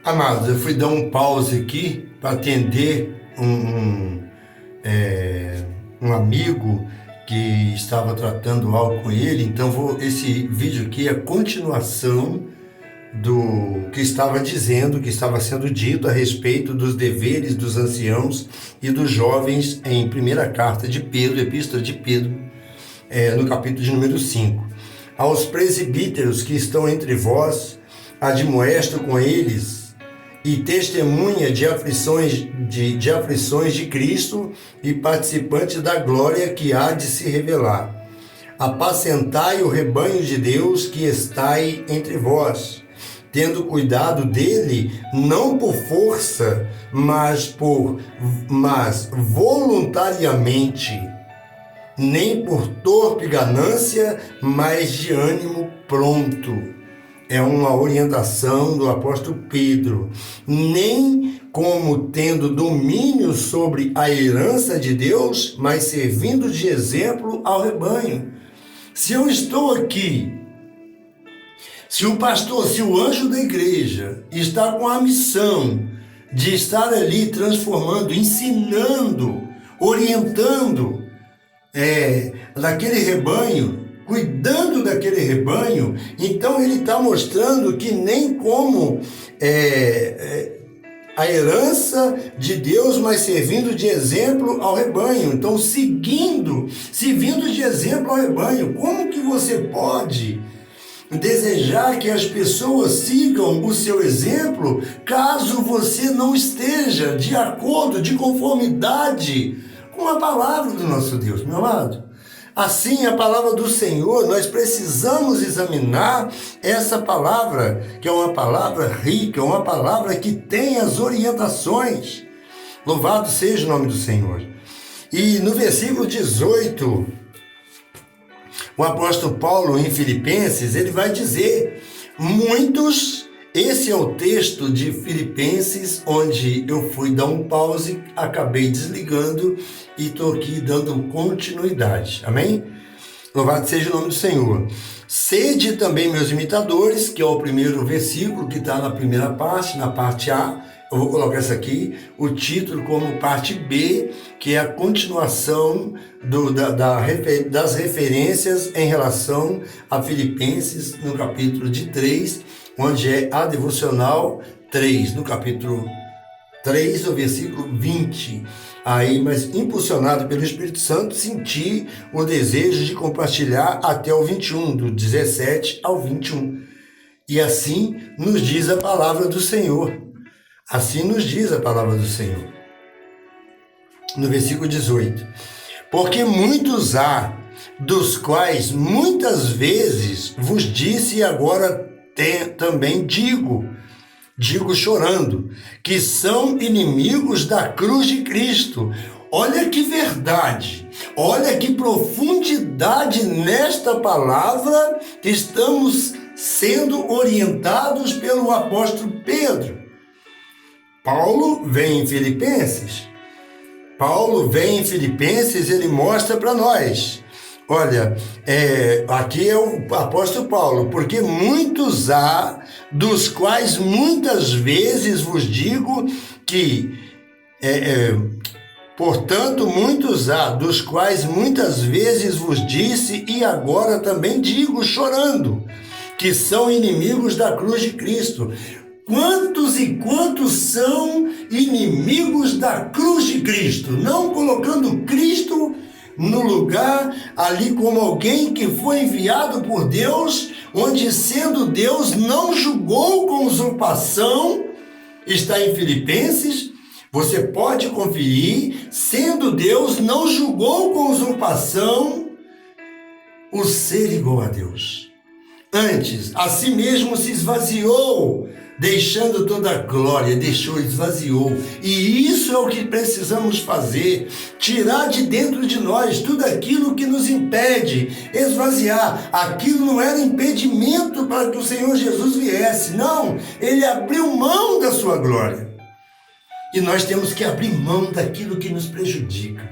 Amados, eu fui dar um pause aqui para atender um amigo que estava tratando algo com ele. Então esse vídeo aqui é a continuação do que estava dizendo, que estava sendo dito a respeito dos deveres dos anciãos e dos jovens em primeira carta de Pedro, epístola de Pedro, no capítulo de número 5. Aos presbíteros que estão entre vós, admoesto com eles e testemunha de aflições de Cristo e participante da glória que há de se revelar. Apacentai o rebanho de Deus que estai entre vós, tendo cuidado dele, não por força, mas voluntariamente, nem por torpe ganância, mas de ânimo pronto. É uma orientação do apóstolo Pedro. Nem como tendo domínio sobre a herança de Deus, mas servindo de exemplo ao rebanho. Se eu estou aqui, se o pastor, se o anjo da igreja está com a missão de estar ali transformando, ensinando, orientando daquele rebanho, cuidando daquele rebanho, então ele está mostrando que nem como a herança de Deus, mas servindo de exemplo ao rebanho. Então, servindo de exemplo ao rebanho. Como que você pode desejar que as pessoas sigam o seu exemplo, caso você não esteja de acordo, de conformidade com a palavra do nosso Deus, meu amado? Assim, a palavra do Senhor, nós precisamos examinar essa palavra, que é uma palavra rica, uma palavra que tem as orientações. Louvado seja o nome do Senhor. E no versículo 18, o apóstolo Paulo, em Filipenses, ele vai dizer, esse é o texto de Filipenses, onde eu fui dar um pause, acabei desligando e estou aqui dando continuidade. Amém? Louvado seja o nome do Senhor. Sede também meus imitadores, que é o primeiro versículo que está na primeira parte, na parte A. Eu vou colocar essa aqui, o título como parte B, que é a continuação das referências em relação a Filipenses, no capítulo de 3, onde é a devocional 3, no capítulo 3, o versículo 20. Aí, mas impulsionado pelo Espírito Santo, senti o desejo de compartilhar até o 21, do 17 ao 21. E assim nos diz a palavra do Senhor. Assim nos diz a palavra do Senhor. No versículo 18. Porque muitos há, dos quais muitas vezes vos disse e agora também digo chorando, que são inimigos da cruz de Cristo. Olha que verdade, olha que profundidade nesta palavra que estamos sendo orientados pelo apóstolo Pedro. Paulo vem em Filipenses, ele mostra para nós. Olha, aqui é o apóstolo Paulo, porque muitos há, dos quais muitas vezes vos digo que, portanto, muitos há, dos quais muitas vezes vos disse e agora também digo, chorando, que são inimigos da cruz de Cristo. Quantos e quantos são inimigos da cruz de Cristo? Não colocando Cristo no lugar ali como alguém que foi enviado por Deus, onde sendo Deus não julgou com usurpação, está em Filipenses, você pode conferir, sendo Deus não julgou com usurpação o ser igual a Deus. Antes, a si mesmo se esvaziou, deixando toda a glória, esvaziou. E isso é o que precisamos fazer, tirar de dentro de nós tudo aquilo que nos impede, esvaziar. Aquilo não era impedimento para que o Senhor Jesus viesse, não, ele abriu mão da sua glória. E nós temos que abrir mão daquilo que nos prejudica,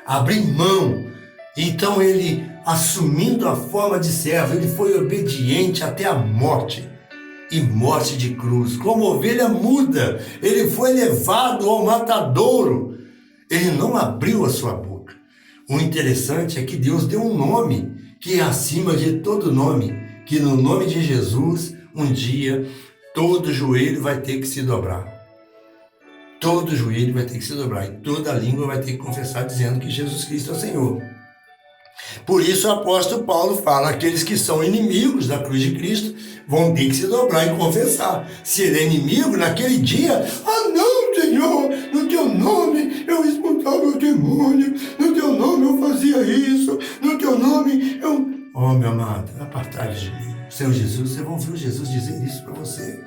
abrir mão. Então ele, assumindo a forma de servo, ele foi obediente até a morte. e morte de cruz. Como ovelha muda, ele foi levado ao matadouro. Ele não abriu a sua boca. O interessante é que Deus deu um nome que é acima de todo nome, que no nome de Jesus, um dia, todo joelho vai ter que se dobrar. Todo joelho vai ter que se dobrar e toda língua vai ter que confessar dizendo que Jesus Cristo é o Senhor. Por isso o apóstolo Paulo fala, aqueles que são inimigos da cruz de Cristo vão ter que se dobrar e confessar. Se ele é inimigo, naquele dia, não, Senhor, no teu nome eu expulsava o demônio, no teu nome eu fazia isso, no teu nome eu... Oh, meu amado, apartai-vos de mim. Senhor Jesus, você vai ouvir Jesus dizer isso para você.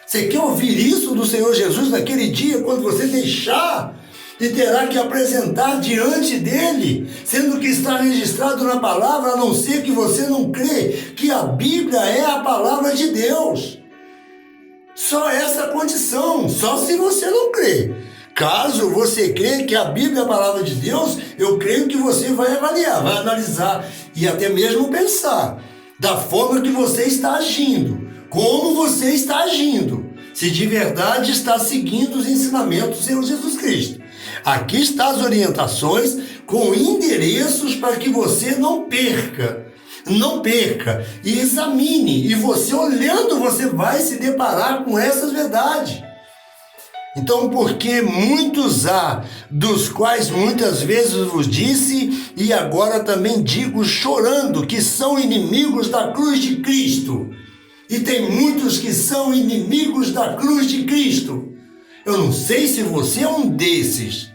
Você quer ouvir isso do Senhor Jesus naquele dia, quando você deixar e terá que apresentar diante dele, sendo que está registrado na palavra, a não ser que você não crê que a Bíblia é a palavra de Deus. Só essa condição, só se você não crê. Caso você crê que a Bíblia é a palavra de Deus, eu creio que você vai avaliar, vai analisar e até mesmo pensar da forma que você está agindo, como você está agindo, se de verdade está seguindo os ensinamentos do Senhor Jesus Cristo. Aqui estão as orientações com endereços para que você não perca. Não perca e examine. E você olhando, você vai se deparar com essas verdades. Então, porque muitos há, dos quais muitas vezes vos disse, e agora também digo chorando, que são inimigos da cruz de Cristo. E tem muitos que são inimigos da cruz de Cristo. Eu não sei se você é um desses,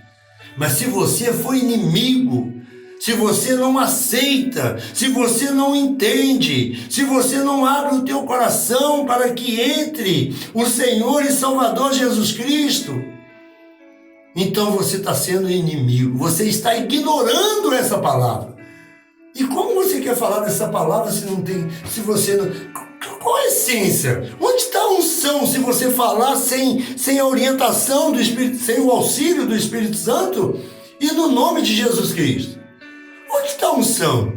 mas se você foi inimigo, se você não aceita, se você não entende, se você não abre o teu coração para que entre o Senhor e Salvador Jesus Cristo, então você está sendo inimigo, você está ignorando essa palavra. E como você quer falar dessa palavra se não tem, se você não... Qual a essência? Onde está a unção se você falar sem a orientação do Espírito, sem o auxílio do Espírito Santo e no nome de Jesus Cristo? Onde está a unção?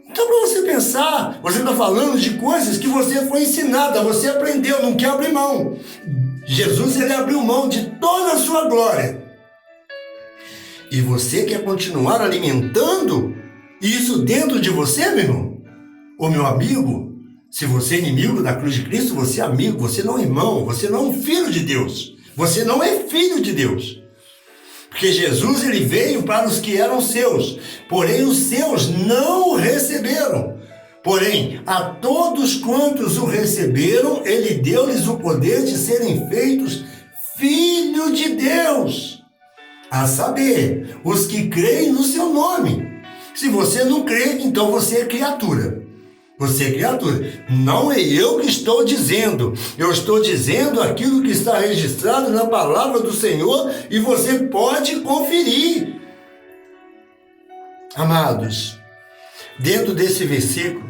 Então, para você pensar, você está falando de coisas que você foi ensinada, você aprendeu, não quer abrir mão. Jesus, ele abriu mão de toda a sua glória. E você quer continuar alimentando isso dentro de você, meu irmão? Ou meu amigo? Se você é inimigo da cruz de Cristo, você é amigo, você não é irmão, você não é um filho de Deus. Você não é filho de Deus. Porque Jesus, ele veio para os que eram seus, porém os seus não o receberam. Porém, a todos quantos o receberam, ele deu-lhes o poder de serem feitos filhos de Deus. A saber, os que creem no seu nome. Se você não crê, então você é criatura. Você é criatura. Não é eu que estou dizendo. Eu estou dizendo aquilo que está registrado na palavra do Senhor e você pode conferir. Amados, dentro desse versículo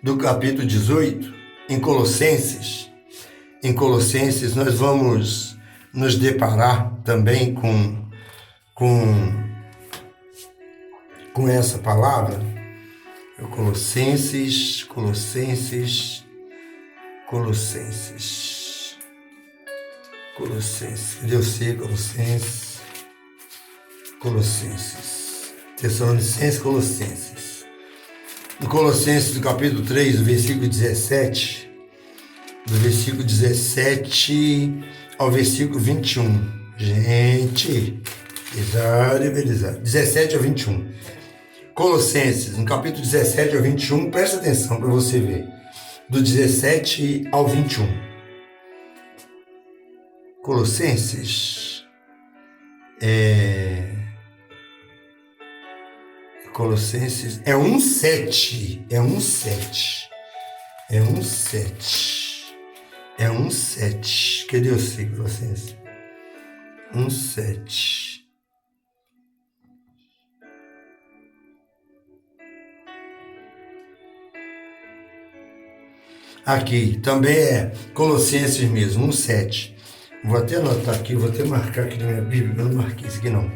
do capítulo 18, em Colossenses, nós vamos nos deparar também com essa palavra. Colossenses. Cadê você? Colossenses. Tessalonicenses, Colossenses. No Colossenses, do capítulo 3, do versículo 17, do versículo 17 ao versículo 21. Gente, beleza. 17 ao 21. Colossenses, no capítulo 17 ao 21, presta atenção para você ver. Do 17 ao 21. Colossenses Colossenses é 1:7. É 1:7. Cadê você, Colossenses? 1:7. Aqui, também é Colossenses mesmo, 1:7. Vou até anotar aqui, vou até marcar aqui na minha Bíblia, eu não marquei isso aqui não.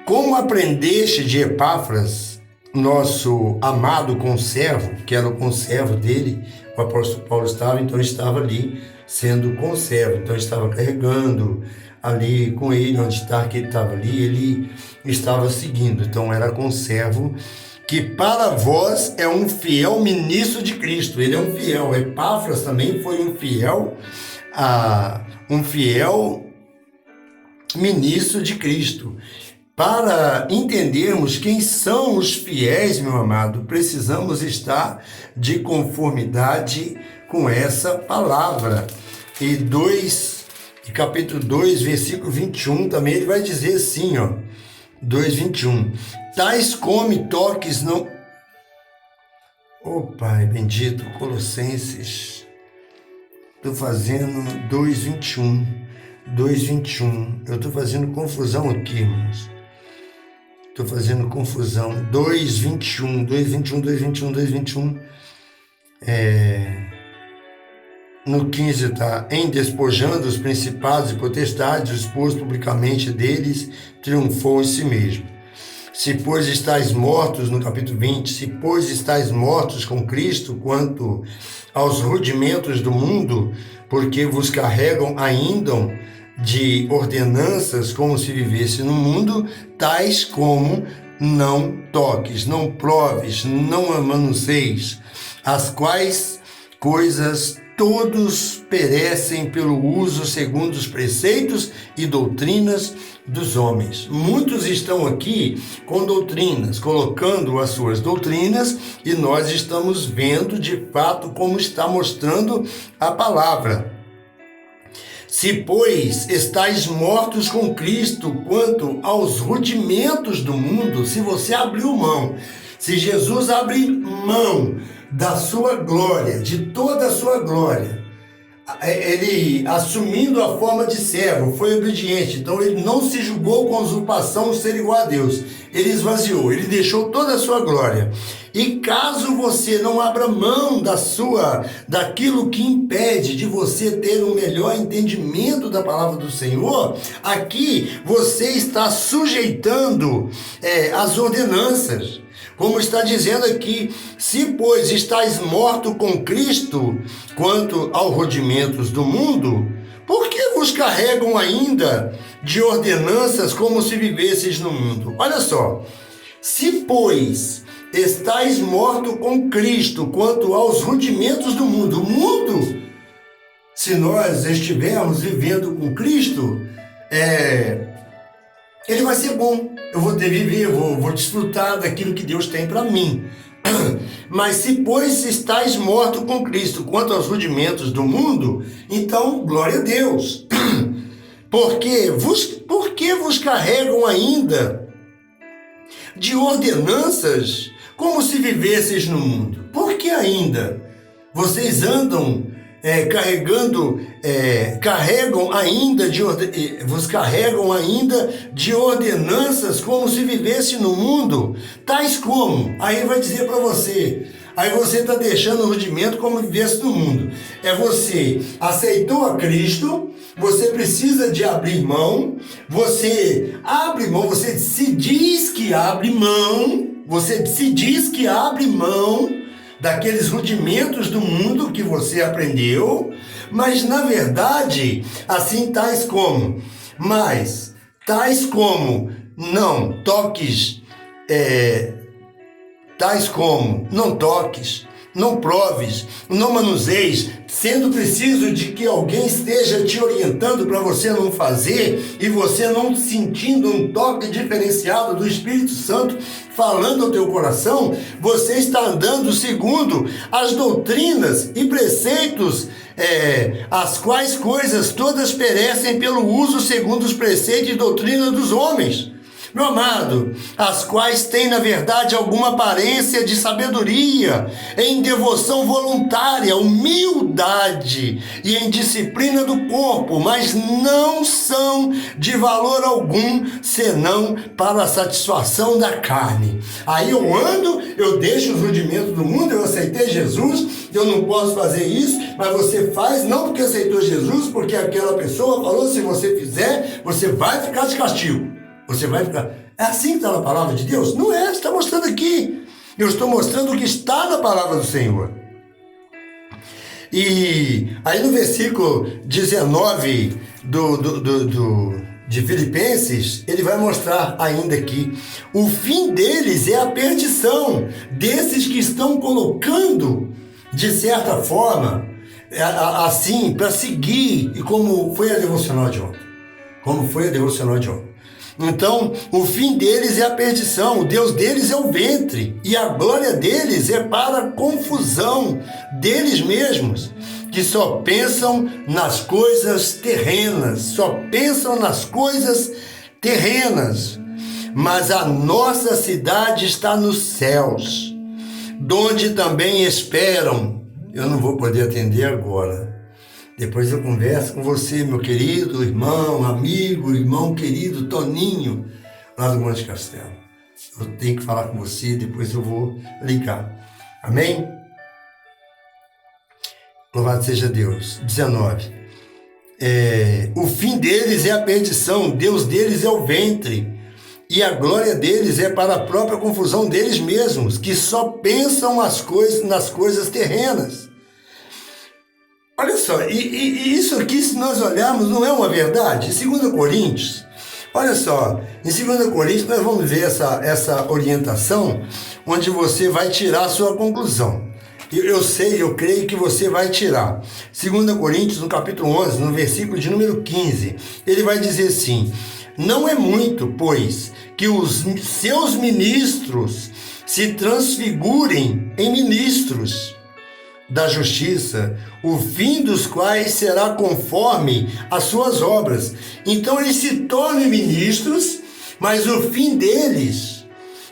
Como aprendeste de Epáfras, nosso amado conservo, que era o conservo dele, o apóstolo Paulo estava, então estava ali sendo conservo, então estava carregando ali com ele, onde está que ele estava ali, ele estava seguindo, então era conservo, que para vós é um fiel ministro de Cristo, ele é um fiel. Epáfras também foi um fiel ministro de Cristo. Para entendermos quem são os fiéis, meu amado, precisamos estar de conformidade com essa palavra. E capítulo 2, versículo 21, também ele vai dizer assim, 2:21. Tais come toques não... Pai bendito, Colossenses. Estou fazendo 2:21. Eu estou fazendo confusão aqui, irmãos. Estou fazendo confusão. 2:21. No 15 está: em despojando os principados e potestades, expôs publicamente deles, triunfou em si mesmo. Se, pois, estáis mortos, no capítulo 20, se, pois, estáis mortos com Cristo quanto aos rudimentos do mundo, porque vos carregam ainda de ordenanças como se vivesse no mundo, tais como não toques, não proves, não manuseis, as quais coisas todos perecem pelo uso segundo os preceitos e doutrinas dos homens. Muitos estão aqui com doutrinas, colocando as suas doutrinas, e nós estamos vendo de fato como está mostrando a palavra. Se, pois, estáis mortos com Cristo quanto aos rudimentos do mundo, se você abriu mão, se Jesus abriu mão da sua glória, de toda a sua glória, ele assumindo a forma de servo, foi obediente, então ele não se julgou com usurpação ser igual a Deus, ele esvaziou, ele deixou toda a sua glória. E caso você não abra mão daquilo que impede de você ter um melhor entendimento da palavra do Senhor, aqui você está sujeitando as ordenanças. Como está dizendo aqui: se, pois, estáis morto com Cristo quanto aos rudimentos do mundo, por que vos carregam ainda de ordenanças como se vivesseis no mundo? Olha só, se, pois, estáis morto com Cristo quanto aos rudimentos do mundo. O mundo, se nós estivermos vivendo com Cristo, ele vai ser bom. Eu vou viver, vou desfrutar daquilo que Deus tem para mim. Mas se, pois, estáis morto com Cristo quanto aos rudimentos do mundo, então, glória a Deus. Por que vos carregam ainda de ordenanças como se vivesseis no mundo? Por que ainda vocês andam vos carregam ainda de ordenanças como se vivesse no mundo, tais como, aí vai dizer para você, aí você está deixando o rudimento como vivesse no mundo, você aceitou a Cristo, você precisa de abrir mão, você abre mão, você se diz que abre mão daqueles rudimentos do mundo que você aprendeu, mas na verdade, assim tais como não toques, tais como não toques, não proves, não manuseis, sendo preciso de que alguém esteja te orientando para você não fazer, e você não sentindo um toque diferenciado do Espírito Santo falando ao teu coração, você está andando segundo as doutrinas e preceitos, as quais coisas todas perecem pelo uso segundo os preceitos e doutrinas dos homens. Meu amado, as quais têm, na verdade, alguma aparência de sabedoria, em devoção voluntária, humildade e em disciplina do corpo, mas não são de valor algum, senão para a satisfação da carne. Aí eu ando, eu deixo os rudimentos do mundo, eu aceitei Jesus, eu não posso fazer isso, mas você faz, não porque aceitou Jesus, porque aquela pessoa falou, se você fizer, você vai ficar de castigo. Você vai ficar... É assim que está na palavra de Deus? Não é, está mostrando aqui. Eu estou mostrando o que está na palavra do Senhor. E aí no versículo 19 de Filipenses, ele vai mostrar ainda que o fim deles é a perdição, desses que estão colocando, de certa forma, assim, para seguir, e como foi a devocional de ontem. Então, o fim deles é a perdição, o Deus deles é o ventre, e a glória deles é para a confusão deles mesmos, que só pensam nas coisas terrenas, Mas a nossa cidade está nos céus, donde também esperam. Eu não vou poder atender agora. Depois eu converso com você, meu querido irmão, amigo, irmão querido Toninho, lá do Monte Castelo. Eu tenho que falar com você, depois eu vou ligar. Amém? Louvado seja Deus. 19. O fim deles é a perdição, Deus deles é o ventre, e a glória deles é para a própria confusão deles mesmos, que só pensam nas coisas terrenas. Olha só, e isso aqui, se nós olharmos, não é uma verdade? Em 2 Coríntios, olha só, em 2 Coríntios nós vamos ver essa orientação, onde você vai tirar a sua conclusão. Eu creio que você vai tirar. 2 Coríntios, no capítulo 11, no versículo de número 15, ele vai dizer assim: não é muito, pois, que os seus ministros se transfigurem em ministros da justiça, o fim dos quais será conforme as suas obras. Então eles se tornam ministros, mas o fim deles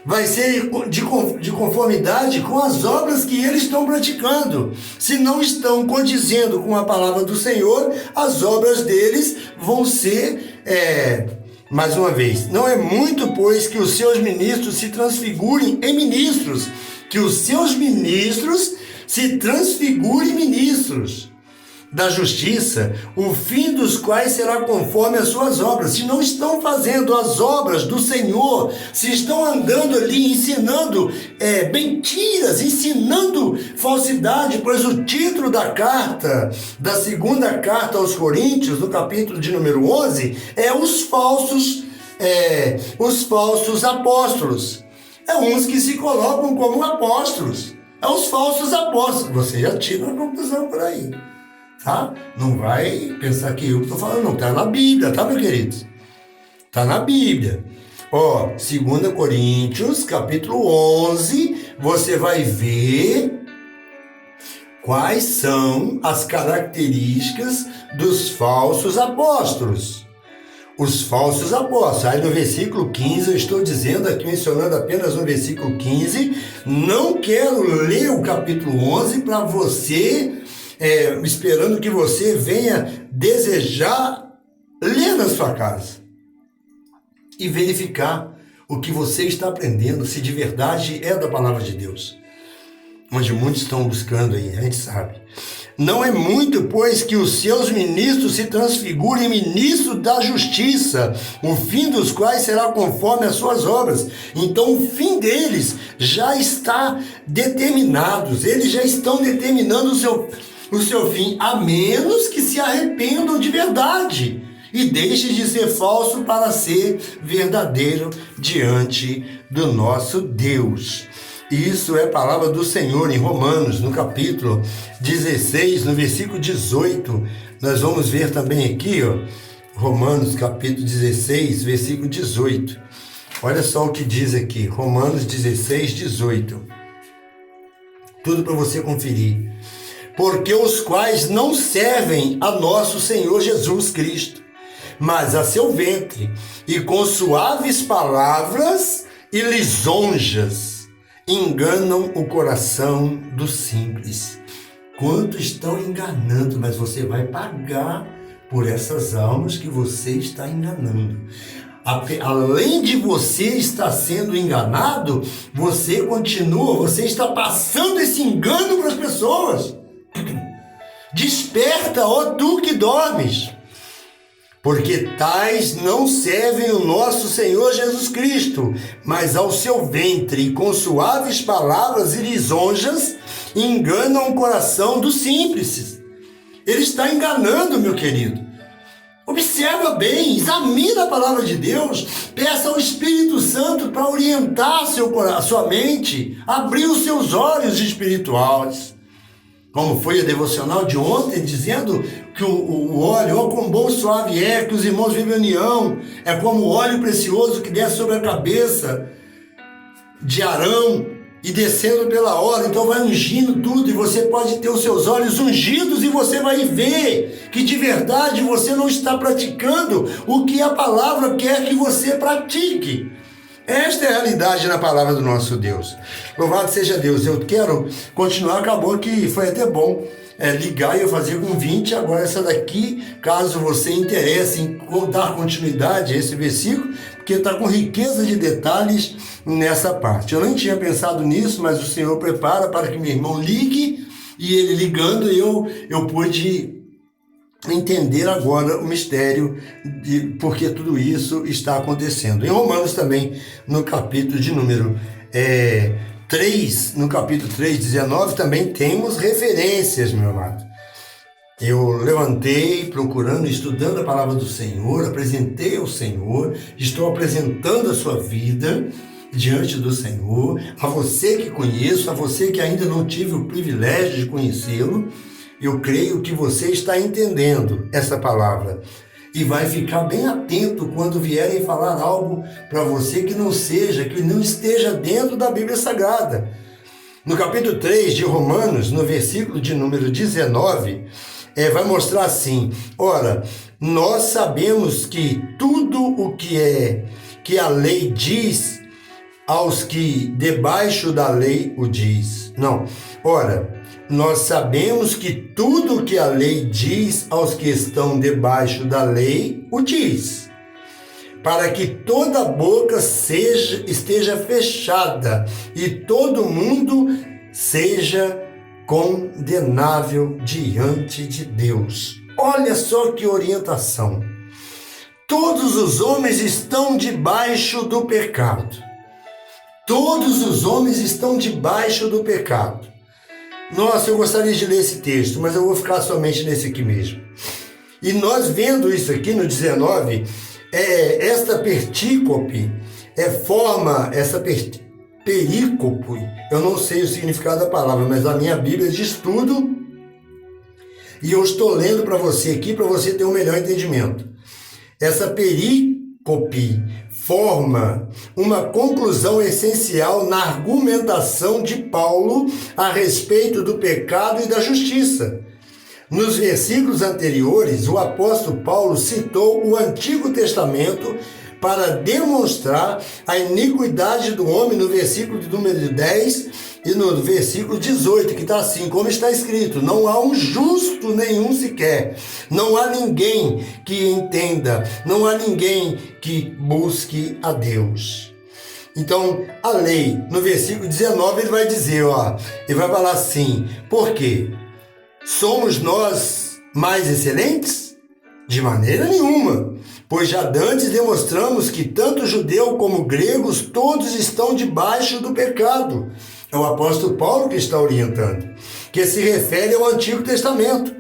vai ser de conformidade com as obras que eles estão praticando. Se não estão condizendo com a palavra do Senhor, as obras deles vão ser, mais uma vez, não é muito, pois, que os seus ministros se transfigurem em ministros, da justiça, o fim dos quais será conforme as suas obras. Se não estão fazendo as obras do Senhor, se estão andando ali ensinando mentiras, ensinando falsidade, pois o título da carta, da segunda carta aos Coríntios, no capítulo de número 11, é os falsos apóstolos. Uns que se colocam como apóstolos. Os falsos apóstolos. Você já tira uma conclusão por aí. Tá? Não vai pensar que eu estou falando, não. Está na Bíblia, tá, meus queridos? Está na Bíblia. 2 Coríntios, capítulo 11, você vai ver quais são as características dos falsos apóstolos. Os falsos apóstolos. Aí no versículo 15, eu estou dizendo aqui, mencionando apenas no versículo 15, não quero ler o capítulo 11 para você... esperando que você venha desejar ler na sua casa e verificar o que você está aprendendo, se de verdade é da palavra de Deus, onde muitos estão buscando aí, a gente sabe. Não é muito, pois, que os seus ministros se transfigurem em ministros da justiça, o fim dos quais será conforme as suas obras. Então o fim deles já está determinado, eles já estão determinando o seu fim, a menos que se arrependam de verdade e deixem de ser falso para ser verdadeiro diante do nosso Deus. Isso é a palavra do Senhor em Romanos, no capítulo 16, no versículo 18. Nós vamos ver também aqui, Romanos, capítulo 16, versículo 18. Olha só o que diz aqui, Romanos 16, 18. Tudo para você conferir. Porque os quais não servem a nosso Senhor Jesus Cristo, mas a seu ventre, e com suaves palavras e lisonjas enganam o coração dos simples. Quanto estão enganando, mas você vai pagar por essas almas que você está enganando. Além de você estar sendo enganado, você está passando esse engano para as pessoas. Desperta, ó tu que dormes, porque tais não servem o nosso Senhor Jesus Cristo, mas ao seu ventre, com suaves palavras e lisonjas, enganam o coração dos simples. Ele está enganando, meu querido. Observa bem, examina a palavra de Deus, peça ao Espírito Santo para orientar sua mente, abrir os seus olhos espirituais. Como foi a devocional de ontem, dizendo que o óleo, ó quão bom e suave é, que os irmãos vivem em união, é como o óleo precioso que desce sobre a cabeça de Arão e descendo pela hora, então vai ungindo tudo e você pode ter os seus olhos ungidos e você vai ver que de verdade você não está praticando o que a palavra quer que você pratique. Esta é a realidade na palavra do nosso Deus. Louvado seja Deus. Eu quero continuar, acabou que foi até bom ligar e eu fazer com 20, agora essa daqui, caso você interesse em dar continuidade a esse versículo, porque está com riqueza de detalhes nessa parte. Eu nem tinha pensado nisso, mas o Senhor prepara para que meu irmão ligue, e ele ligando eu pude entender agora o mistério de porque tudo isso está acontecendo. Em Romanos também, no capítulo de número 3, no capítulo 3, 19, também temos referências, meu amado. Eu levantei, procurando, estudando a palavra do Senhor, apresentei ao Senhor, estou apresentando a sua vida diante do Senhor, a você que conheço, a você que ainda não tive o privilégio de conhecê-lo. Eu creio que você está entendendo essa palavra e vai ficar bem atento quando vierem falar algo para você que não esteja dentro da Bíblia Sagrada. No capítulo 3 de Romanos, no versículo de número 19, vai mostrar assim: ora, nós sabemos que tudo o que a lei diz aos que debaixo da lei o diz. Nós sabemos que tudo o que a lei diz aos que estão debaixo da lei, o diz, para que toda boca esteja fechada e todo mundo seja condenável diante de Deus. Olha só que orientação. Todos os homens estão debaixo do pecado. Todos os homens estão debaixo do pecado. Nossa, eu gostaria de ler esse texto, mas eu vou ficar somente nesse aqui mesmo. E nós vendo isso aqui no 19, esta pertícope perícope, eu não sei o significado da palavra, mas a minha Bíblia diz tudo, e eu estou lendo para você aqui, para você ter um melhor entendimento. Essa perícope forma uma conclusão essencial na argumentação de Paulo a respeito do pecado e da justiça. Nos versículos anteriores, o apóstolo Paulo citou o Antigo Testamento para demonstrar a iniquidade do homem no versículo de número 10 e no versículo 18, que está assim, como está escrito: não há um justo nenhum sequer, não há ninguém que entenda, não há ninguém que busque a Deus. Então, a lei, no versículo 19, ele vai dizer, ele vai falar assim: por quê? Somos nós mais excelentes? De maneira nenhuma, pois já dantes demonstramos que tanto judeu como gregos, todos estão debaixo do pecado. É o apóstolo Paulo que está orientando, que se refere ao Antigo Testamento.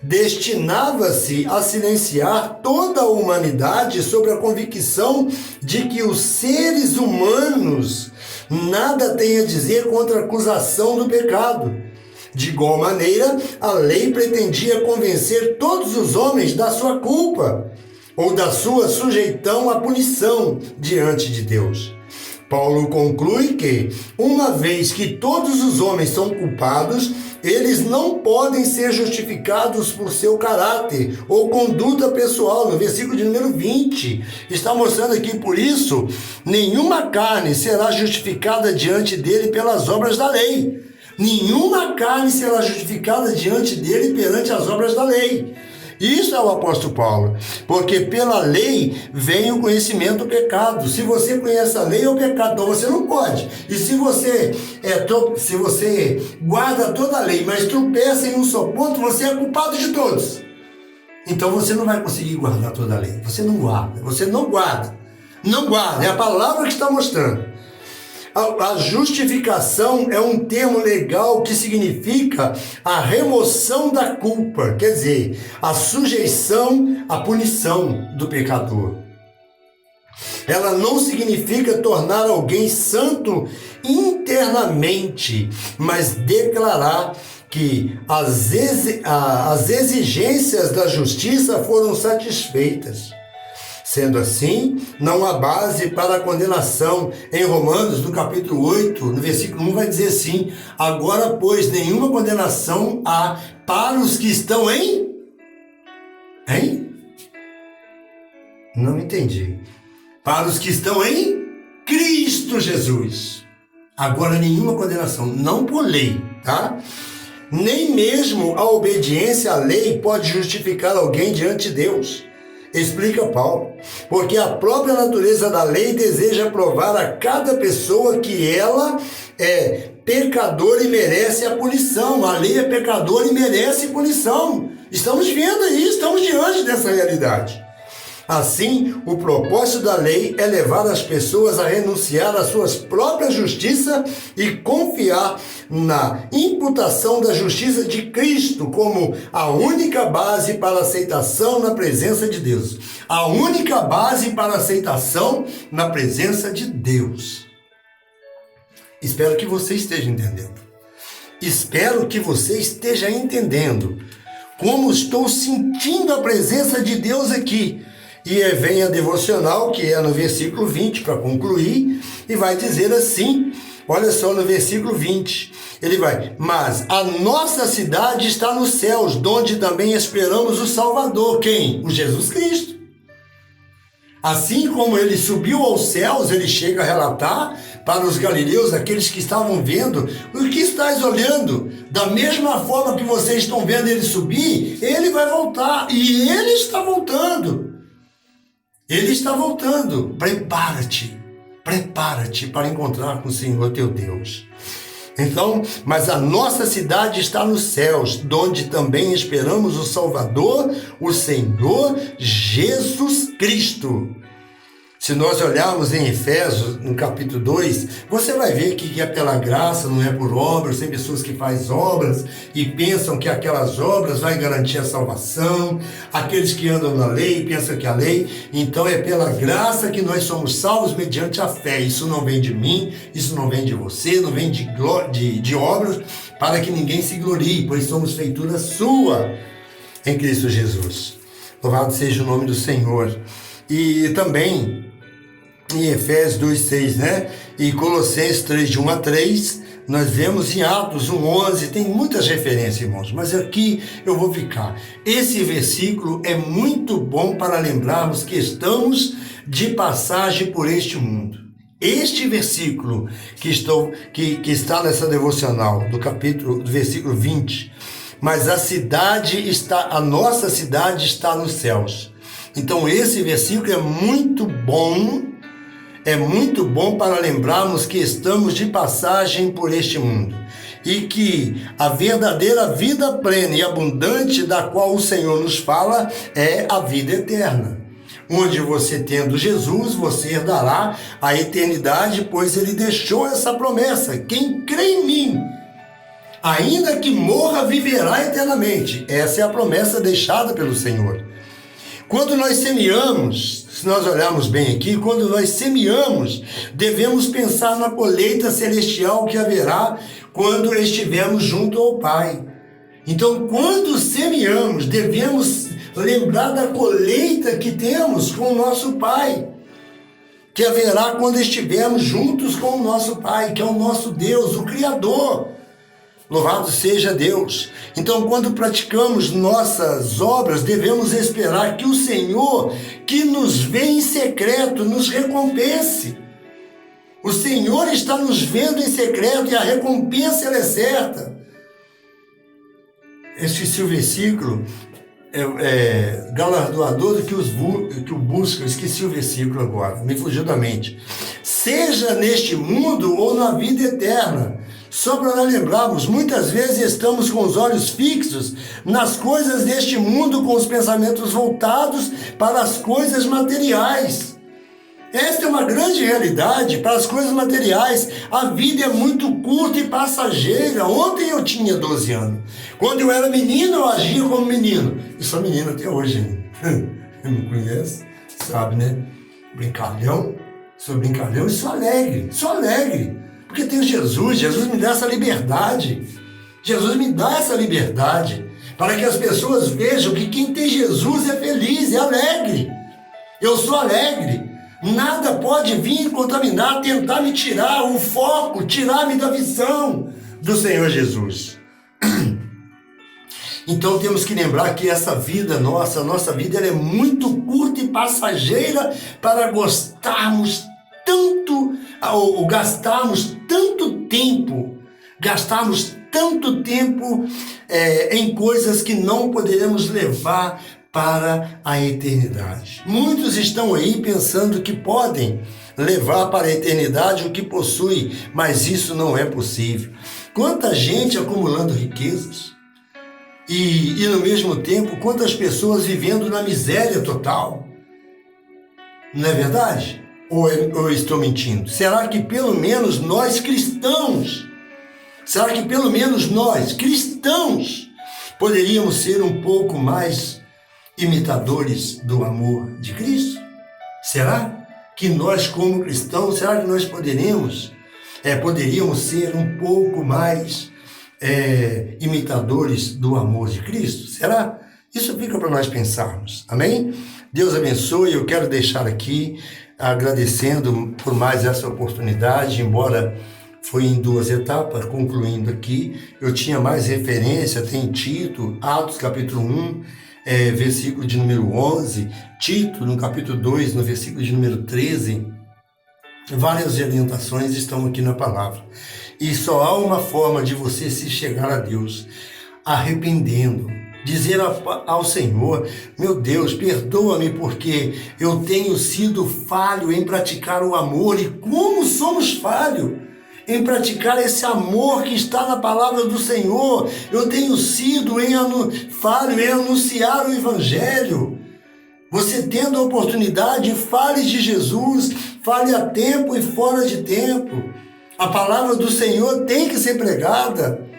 Destinava-se a silenciar toda a humanidade sobre a convicção de que os seres humanos nada têm a dizer contra a acusação do pecado. De igual maneira, a lei pretendia convencer todos os homens da sua culpa ou da sua sujeição à punição diante de Deus. Paulo conclui que, uma vez que todos os homens são culpados, eles não podem ser justificados por seu caráter ou conduta pessoal. No versículo de número 20, está mostrando aqui: por isso, nenhuma carne será justificada diante dele pelas obras da lei. Nenhuma carne será justificada diante dele perante as obras da lei. Isso é o apóstolo Paulo, porque pela lei vem o conhecimento do pecado. Se você conhece a lei, é o pecado, então você não pode. E se você guarda toda a lei, mas tropeça em um só ponto, você é culpado de todos. Então você não vai conseguir guardar toda a lei. Você não guarda. Não guarda. É a palavra que está mostrando. A justificação é um termo legal que significa a remoção da culpa, quer dizer, a sujeição à punição do pecador. Ela não significa tornar alguém santo internamente, mas declarar que as exigências da justiça foram satisfeitas. Sendo assim, não há base para a condenação. Em Romanos, no capítulo 8, no versículo 1, vai dizer assim: agora, pois, nenhuma condenação há para os que estão em? Não entendi. Para os que estão em Cristo Jesus. Agora, nenhuma condenação, não por lei, tá? Nem mesmo a obediência à lei pode justificar alguém diante de Deus. Explica Paulo, porque a própria natureza da lei deseja provar a cada pessoa que ela é pecadora e merece a punição. A lei é pecadora e merece punição. Estamos vendo aí, estamos diante dessa realidade. Assim, o propósito da lei é levar as pessoas a renunciar às suas próprias justiças e confiar na imputação da justiça de Cristo como a única base para a aceitação na presença de Deus. A única base para a aceitação na presença de Deus. Espero que você esteja entendendo. Espero que você esteja entendendo como estou sentindo a presença de Deus aqui. E vem a devocional, que é no versículo 20, para concluir, e vai dizer assim, olha só no versículo 20, ele vai: mas a nossa cidade está nos céus, donde também esperamos o Salvador. Quem? O Jesus Cristo. Assim como ele subiu aos céus, ele chega a relatar para os galileus, aqueles que estavam vendo: o que estáis olhando? Da mesma forma que vocês estão vendo ele subir, ele vai voltar, e ele está voltando. Ele está voltando. Prepara-te para encontrar com o Senhor teu Deus. Então, mas a nossa cidade está nos céus, donde também esperamos o Salvador, o Senhor Jesus Cristo. Se nós olharmos em Efésios, no capítulo 2, você vai ver que é pela graça, não é por obras. Tem pessoas que fazem obras e pensam que aquelas obras vão garantir a salvação. Aqueles que andam na lei pensam que a lei... Então é pela graça que nós somos salvos mediante a fé. Isso não vem de mim, isso não vem de você, não vem de obras, para que ninguém se glorie, pois somos feitura sua em Cristo Jesus. Louvado seja o nome do Senhor. E também em Efésios 2:6, né? E Colossenses 3, de 1 a 3, nós vemos em Atos 1:11, tem muitas referências, irmãos, mas aqui eu vou ficar. Esse versículo é muito bom para lembrarmos que estamos de passagem por este mundo. Este versículo que está nessa devocional, do versículo 20, mas a nossa cidade está nos céus. Então esse versículo é muito bom para lembrarmos que estamos de passagem por este mundo e que a verdadeira vida plena e abundante da qual o Senhor nos fala é a vida eterna, onde você tendo Jesus, você herdará a eternidade, pois ele deixou essa promessa: quem crê em mim, ainda que morra, viverá eternamente. Essa é a promessa deixada pelo Senhor. Quando nós semeamos, se nós olharmos bem aqui, quando nós semeamos, devemos pensar na colheita celestial que haverá quando estivermos junto ao Pai. Então, quando semeamos, devemos lembrar da colheita que temos com o nosso Pai, que haverá quando estivermos juntos com o nosso Pai, que é o nosso Deus, o Criador. Louvado seja Deus. Então, quando praticamos nossas obras, devemos esperar que o Senhor, que nos vê em secreto, nos recompense. O Senhor está nos vendo em secreto e a recompensa ela é certa. Esqueci o versículo. Galardoador do que o busca. Esqueci o versículo agora. Me fugiu da mente. Seja neste mundo ou na vida eterna. Só para nós lembrarmos, muitas vezes estamos com os olhos fixos nas coisas deste mundo, com os pensamentos voltados para as coisas materiais. Esta é uma grande realidade para as coisas materiais. A vida é muito curta e passageira. Ontem eu tinha 12 anos. Quando eu era menino, eu agia como menino. E sou menino até hoje ainda. Me conhece? Sabe, né? Brincalhão. Sou brincalhão e sou alegre. Sou alegre. Porque tenho Jesus. Jesus me dá essa liberdade. Jesus me dá essa liberdade. Para que as pessoas vejam que quem tem Jesus é feliz, é alegre. Eu sou alegre. Nada pode vir contaminar, tentar me tirar o foco, tirar-me da visão do Senhor Jesus. Então temos que lembrar que essa vida nossa, a nossa vida, ela é muito curta e passageira para gastarmos tanto tempo em coisas que não poderemos levar para a eternidade. Muitos estão aí pensando que podem levar para a eternidade o que possui, mas isso não é possível. Quanta gente acumulando riquezas e no mesmo tempo, quantas pessoas vivendo na miséria total. Não é verdade? Ou eu estou mentindo? Será que pelo menos nós cristãos, poderíamos ser um pouco mais imitadores do amor de Cristo? Será que nós, como cristãos, será que nós poderíamos ser um pouco mais imitadores do amor de Cristo? Será? Isso fica para nós pensarmos. Amém? Deus abençoe. Eu quero deixar aqui agradecendo por mais essa oportunidade, embora foi em 2 etapas, concluindo aqui. Eu tinha mais referência, tem Tito, Atos capítulo 1, versículo de número 11, Tito, no capítulo 2, no versículo de número 13, várias orientações estão aqui na palavra. E só há uma forma de você se chegar a Deus, arrependendo, dizer ao Senhor: meu Deus, perdoa-me porque eu tenho sido falho em praticar o amor. E como somos falhos em praticar esse amor que está na palavra do Senhor. Eu tenho sido falho em anunciar o Evangelho. Você tendo a oportunidade, fale de Jesus, fale a tempo e fora de tempo. A palavra do Senhor tem que ser pregada.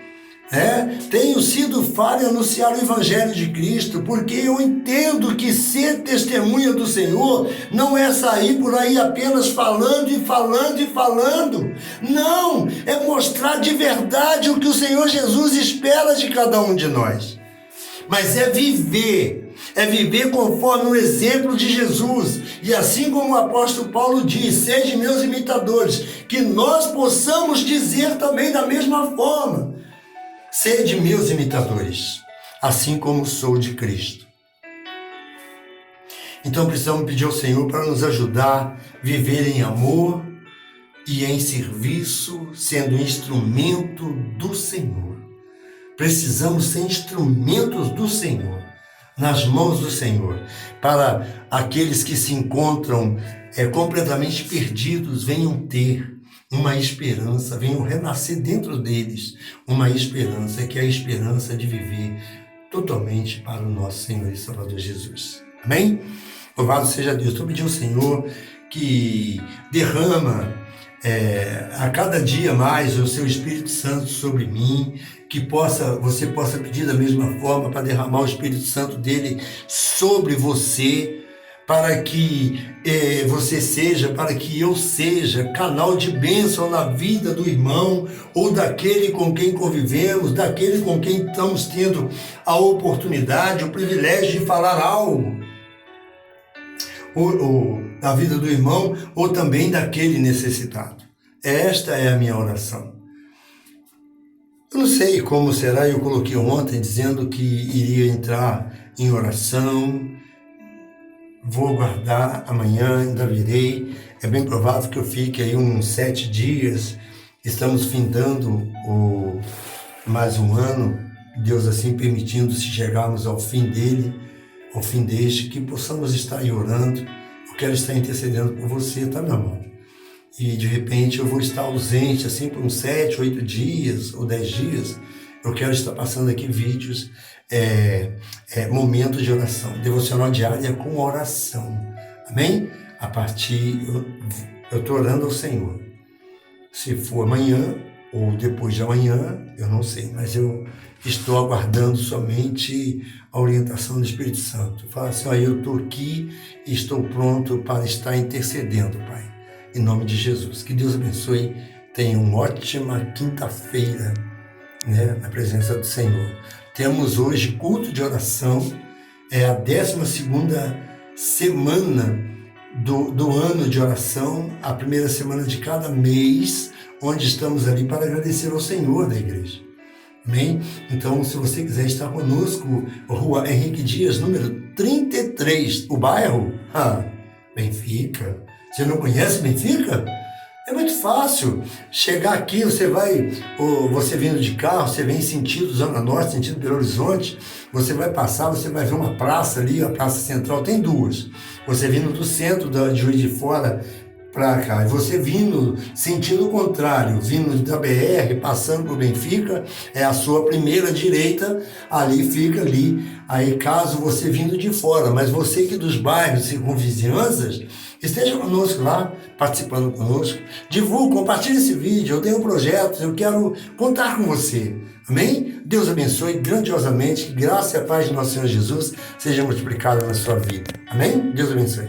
Tenho sido falho em anunciar o Evangelho de Cristo, porque eu entendo que ser testemunha do Senhor não é sair por aí apenas falando e falando e falando. Não, é mostrar de verdade o que o Senhor Jesus espera de cada um de nós. Mas é viver conforme o exemplo de Jesus. E assim como o apóstolo Paulo diz: sede meus imitadores, que nós possamos dizer também da mesma forma: sede meus imitadores, assim como sou de Cristo. Então precisamos pedir ao Senhor para nos ajudar a viver em amor e em serviço, sendo instrumento do Senhor. Precisamos ser instrumentos do Senhor, nas mãos do Senhor, para aqueles que se encontram completamente perdidos, venham ter uma esperança, venham renascer dentro deles uma esperança, que é a esperança de viver totalmente para o nosso Senhor e Salvador Jesus. Amém? Louvado seja Deus. Estou pedindo ao Senhor que derrama a cada dia mais o seu Espírito Santo sobre mim, que você possa pedir da mesma forma para derramar o Espírito Santo dele sobre você, para que para que eu seja canal de bênção na vida do irmão, ou daquele com quem convivemos, daquele com quem estamos tendo a oportunidade, o privilégio de falar algo, ou da vida do irmão, ou também daquele necessitado. Esta é a minha oração. Eu não sei como será, eu coloquei ontem dizendo que iria entrar em oração. Vou aguardar, amanhã ainda virei. É bem provável que eu fique aí uns 7 dias. Estamos findando mais um ano, Deus assim permitindo, se chegarmos ao fim dele, ao fim deste, que possamos estar aí orando. Eu quero estar intercedendo por você, tá, meu amor? E de repente eu vou estar ausente assim por uns 7, 8 dias ou 10 dias. Eu quero estar passando aqui vídeos, momentos de oração, devocional diária com oração. Amém? eu estou orando ao Senhor. Se for amanhã ou depois de amanhã, eu não sei, mas eu estou aguardando somente a orientação do Espírito Santo. Fala assim, ó, eu estou aqui e estou pronto para estar intercedendo, Pai, em nome de Jesus. Que Deus abençoe, tenha uma ótima quinta-feira, né, na presença do Senhor. Temos hoje culto de oração, é a 12ª semana do ano de oração, a primeira semana de cada mês, onde estamos ali para agradecer ao Senhor da igreja. Amém? Então, se você quiser estar conosco, Rua Henrique Dias, número 33, o bairro? Benfica. Você não conhece Benfica? É muito fácil. Chegar aqui, você vindo de carro, você vem sentido Zona Norte, sentido Belo Horizonte, você vai passar, você vai ver uma praça ali, a Praça Central, tem duas. Você vindo do centro de Juiz de Fora para cá, e você vindo sentido contrário, vindo da BR, passando por Benfica, é a sua primeira direita, ali fica ali. Aí caso você vindo de fora, mas você que dos bairros circunvizinhanças, esteja conosco lá, participando conosco, divulgue, compartilhe esse vídeo, eu tenho projetos, eu quero contar com você. Amém? Deus abençoe grandiosamente, que graça e a paz de nosso Senhor Jesus seja multiplicada na sua vida. Amém? Deus abençoe.